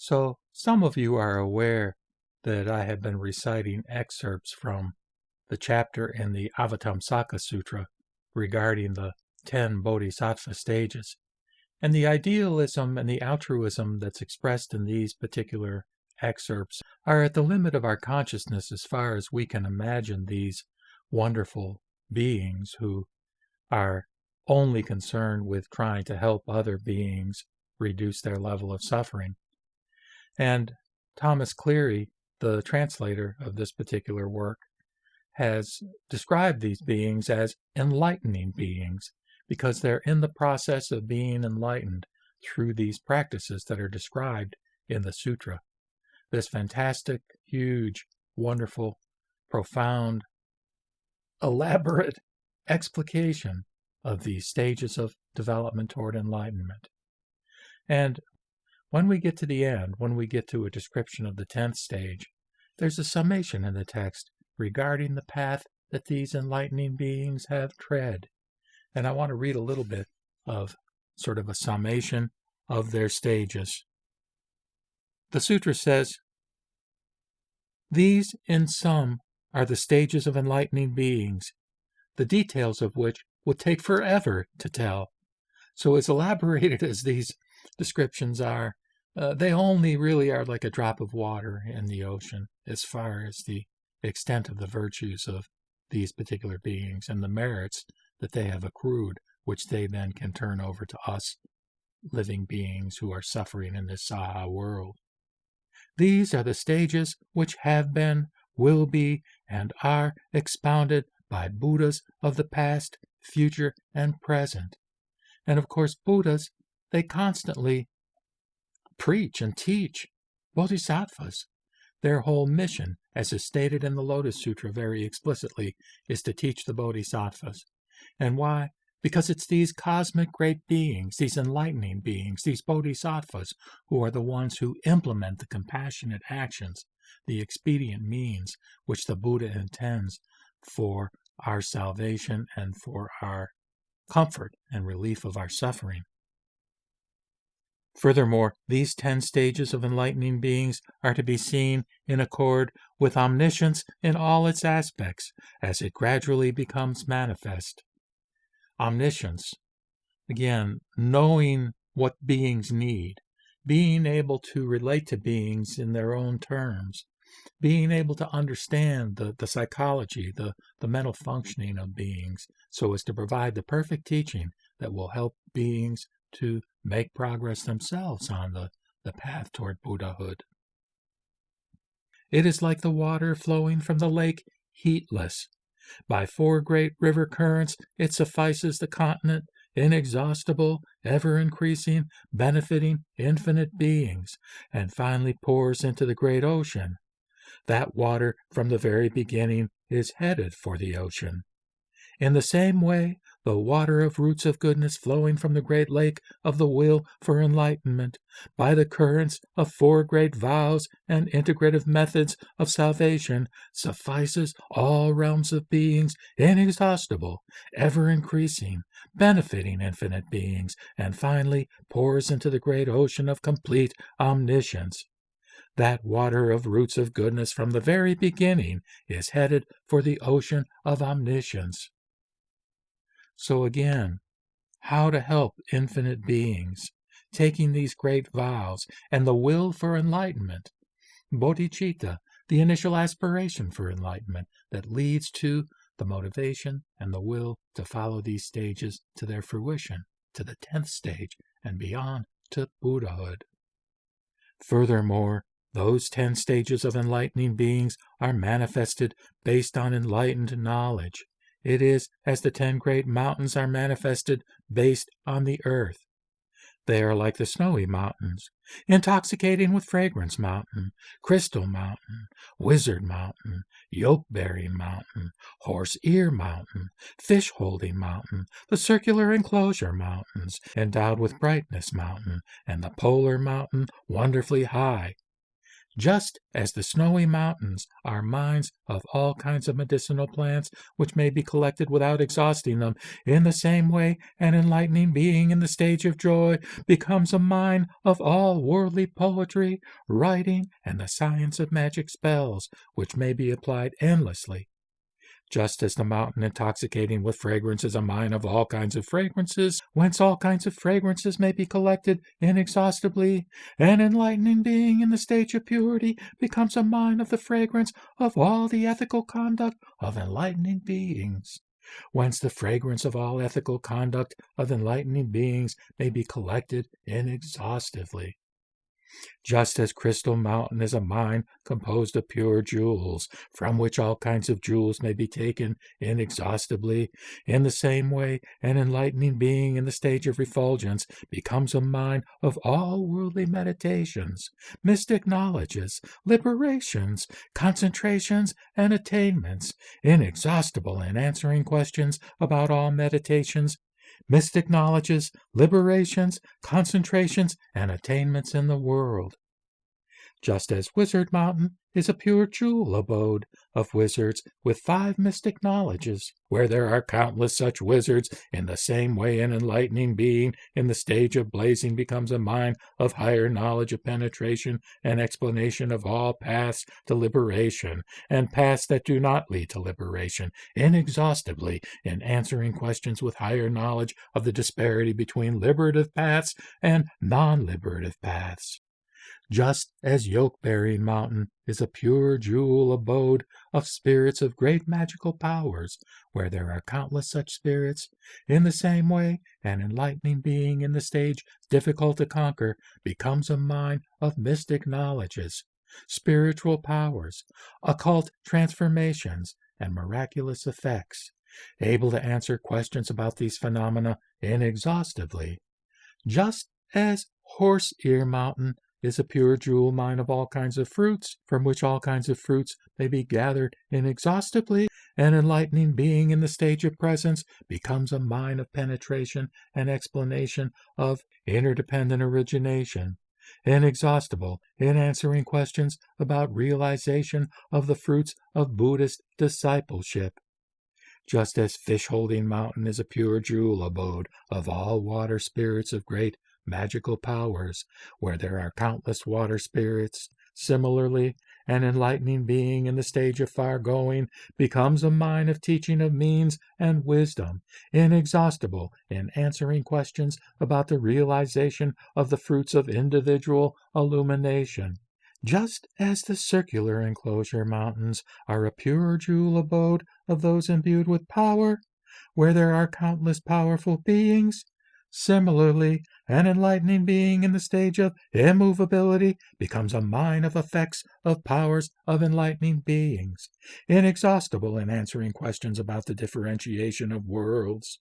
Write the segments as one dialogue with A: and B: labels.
A: So, some of you are aware that I have been reciting excerpts from the chapter in the Avatamsaka Sutra regarding the 10 Bodhisattva stages. And the idealism and the altruism that's expressed in these particular excerpts are at the limit of our consciousness as far as we can imagine these wonderful beings who are only concerned with trying to help other beings reduce their level of suffering. And Thomas Cleary, the translator of this particular work, has described these beings as enlightening beings because they're in the process of being enlightened through these practices that are described in the sutra. This fantastic, huge, wonderful, profound, elaborate explication of these stages of development toward enlightenment. And when we get to the end, when we get to a description of the 10th stage, there's a summation in the text regarding the path that these enlightening beings have tread. And I want to read a little bit of sort of a summation of their stages. The sutra says, "These, in sum, are the stages of enlightening beings, the details of which would take forever to tell." So as elaborated as these descriptions are, they only really are like a drop of water in the ocean as far as the extent of the virtues of these particular beings and the merits that they have accrued, which they then can turn over to us living beings who are suffering in this Saha world. These are the stages which have been, will be, and are expounded by Buddhas of the past, future, and present. And of course, Buddhas, they constantly preach and teach Bodhisattvas. Their whole mission, as is stated in the Lotus Sutra very explicitly, is to teach the Bodhisattvas. And why? Because it's these cosmic great beings, these enlightening beings, these Bodhisattvas, who are the ones who implement the compassionate actions, the expedient means which the Buddha intends for our salvation and for our comfort and relief of our suffering. Furthermore, these 10 stages of enlightening beings are to be seen in accord with omniscience in all its aspects as it gradually becomes manifest. Omniscience, again, knowing what beings need, being able to relate to beings in their own terms, being able to understand the psychology, the mental functioning of beings, so as to provide the perfect teaching that will help beings to make progress themselves on the path toward Buddhahood. It is like the water flowing from the lake, heatless. By 4 great river currents it suffices the continent, inexhaustible, ever-increasing, benefiting infinite beings, and finally pours into the great ocean. That water from the very beginning is headed for the ocean. In the same way, the water of roots of goodness flowing from the great lake of the will for enlightenment, by the currents of 4 great vows and integrative methods of salvation, suffices all realms of beings, inexhaustible, ever-increasing, benefiting infinite beings, and finally pours into the great ocean of complete omniscience. That water of roots of goodness from the very beginning is headed for the ocean of omniscience. So again, how to help infinite beings, taking these great vows and the will for enlightenment, bodhicitta, the initial aspiration for enlightenment that leads to the motivation and the will to follow these stages to their fruition, to the 10th stage and beyond, to Buddhahood. Furthermore, those 10 stages of enlightening beings are manifested based on enlightened knowledge. It is as the 10 great mountains are manifested based on the earth. They are like the snowy mountains, intoxicating with fragrance mountain, crystal mountain, wizard mountain, yoke-bearing mountain, horse-ear mountain, fish-holding mountain, the circular enclosure mountains, endowed with brightness mountain, and the polar mountain, wonderfully high. Just as the snowy mountains are mines of all kinds of medicinal plants which may be collected without exhausting them, in the same way an enlightening being in the stage of joy becomes a mine of all worldly poetry, writing, and the science of magic spells, which may be applied endlessly. Just as the mountain intoxicating with fragrance is a mine of all kinds of fragrances, whence all kinds of fragrances may be collected inexhaustibly, an enlightening being in the stage of purity becomes a mine of the fragrance of all the ethical conduct of enlightening beings, whence the fragrance of all ethical conduct of enlightening beings may be collected inexhaustively. Just as Crystal Mountain is a mine composed of pure jewels, from which all kinds of jewels may be taken inexhaustibly, in the same way an enlightening being in the stage of refulgence becomes a mine of all worldly meditations, mystic knowledges, liberations, concentrations, and attainments, inexhaustible in answering questions about all meditations, mystic knowledges, liberations, concentrations, and attainments in the world. Just as Wizard Mountain is a pure jewel abode of wizards with 5 mystic knowledges, where there are countless such wizards, in the same way an enlightening being in the stage of blazing becomes a mine of higher knowledge of penetration and explanation of all paths to liberation, and paths that do not lead to liberation, inexhaustibly in answering questions with higher knowledge of the disparity between liberative paths and non-liberative paths. Just as Yoke-Bearing Mountain is a pure jewel abode of spirits of great magical powers, where there are countless such spirits, in the same way an enlightening being in the stage difficult to conquer becomes a mine of mystic knowledges, spiritual powers, occult transformations, and miraculous effects, able to answer questions about these phenomena inexhaustively. Just as Horse-Ear Mountain is a pure jewel mine of all kinds of fruits, from which all kinds of fruits may be gathered inexhaustibly, an enlightening being in the stage of presence becomes a mine of penetration and explanation of interdependent origination, inexhaustible in answering questions about realization of the fruits of Buddhist discipleship. Just as Fish-Holding Mountain is a pure jewel abode of all water spirits of great magical powers, where there are countless water spirits, similarly, an enlightening being in the stage of far-going becomes a mine of teaching of means and wisdom, inexhaustible in answering questions about the realization of the fruits of individual illumination. Just as the Circular Enclosure Mountains are a pure jewel abode of those imbued with power, where there are countless powerful beings, similarly, an enlightening being in the stage of immovability becomes a mine of effects of powers of enlightening beings, inexhaustible in answering questions about the differentiation of worlds.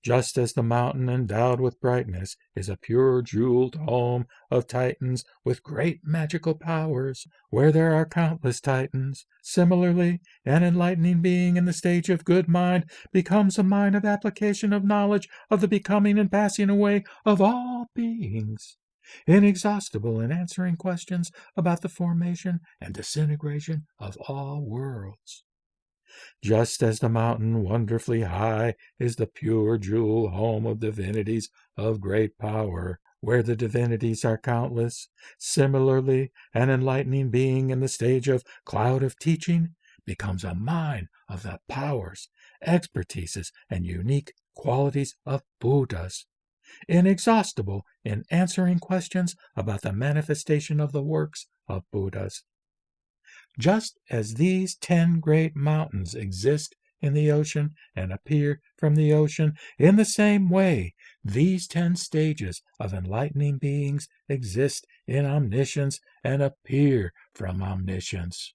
A: Just as the mountain endowed with brightness is a pure jeweled home of Titans with great magical powers, where there are countless Titans, similarly, an enlightening being in the stage of good mind becomes a mine of application of knowledge of the becoming and passing away of all beings, inexhaustible in answering questions about the formation and disintegration of all worlds. Just as the mountain wonderfully high is the pure jewel home of divinities of great power, where the divinities are countless, similarly an enlightening being in the stage of cloud of teaching becomes a mine of the powers, expertises, and unique qualities of Buddhas, inexhaustible in answering questions about the manifestation of the works of Buddhas. Just as these 10 great mountains exist in the ocean and appear from the ocean, in the same way these 10 stages of enlightening beings exist in omniscience and appear from omniscience.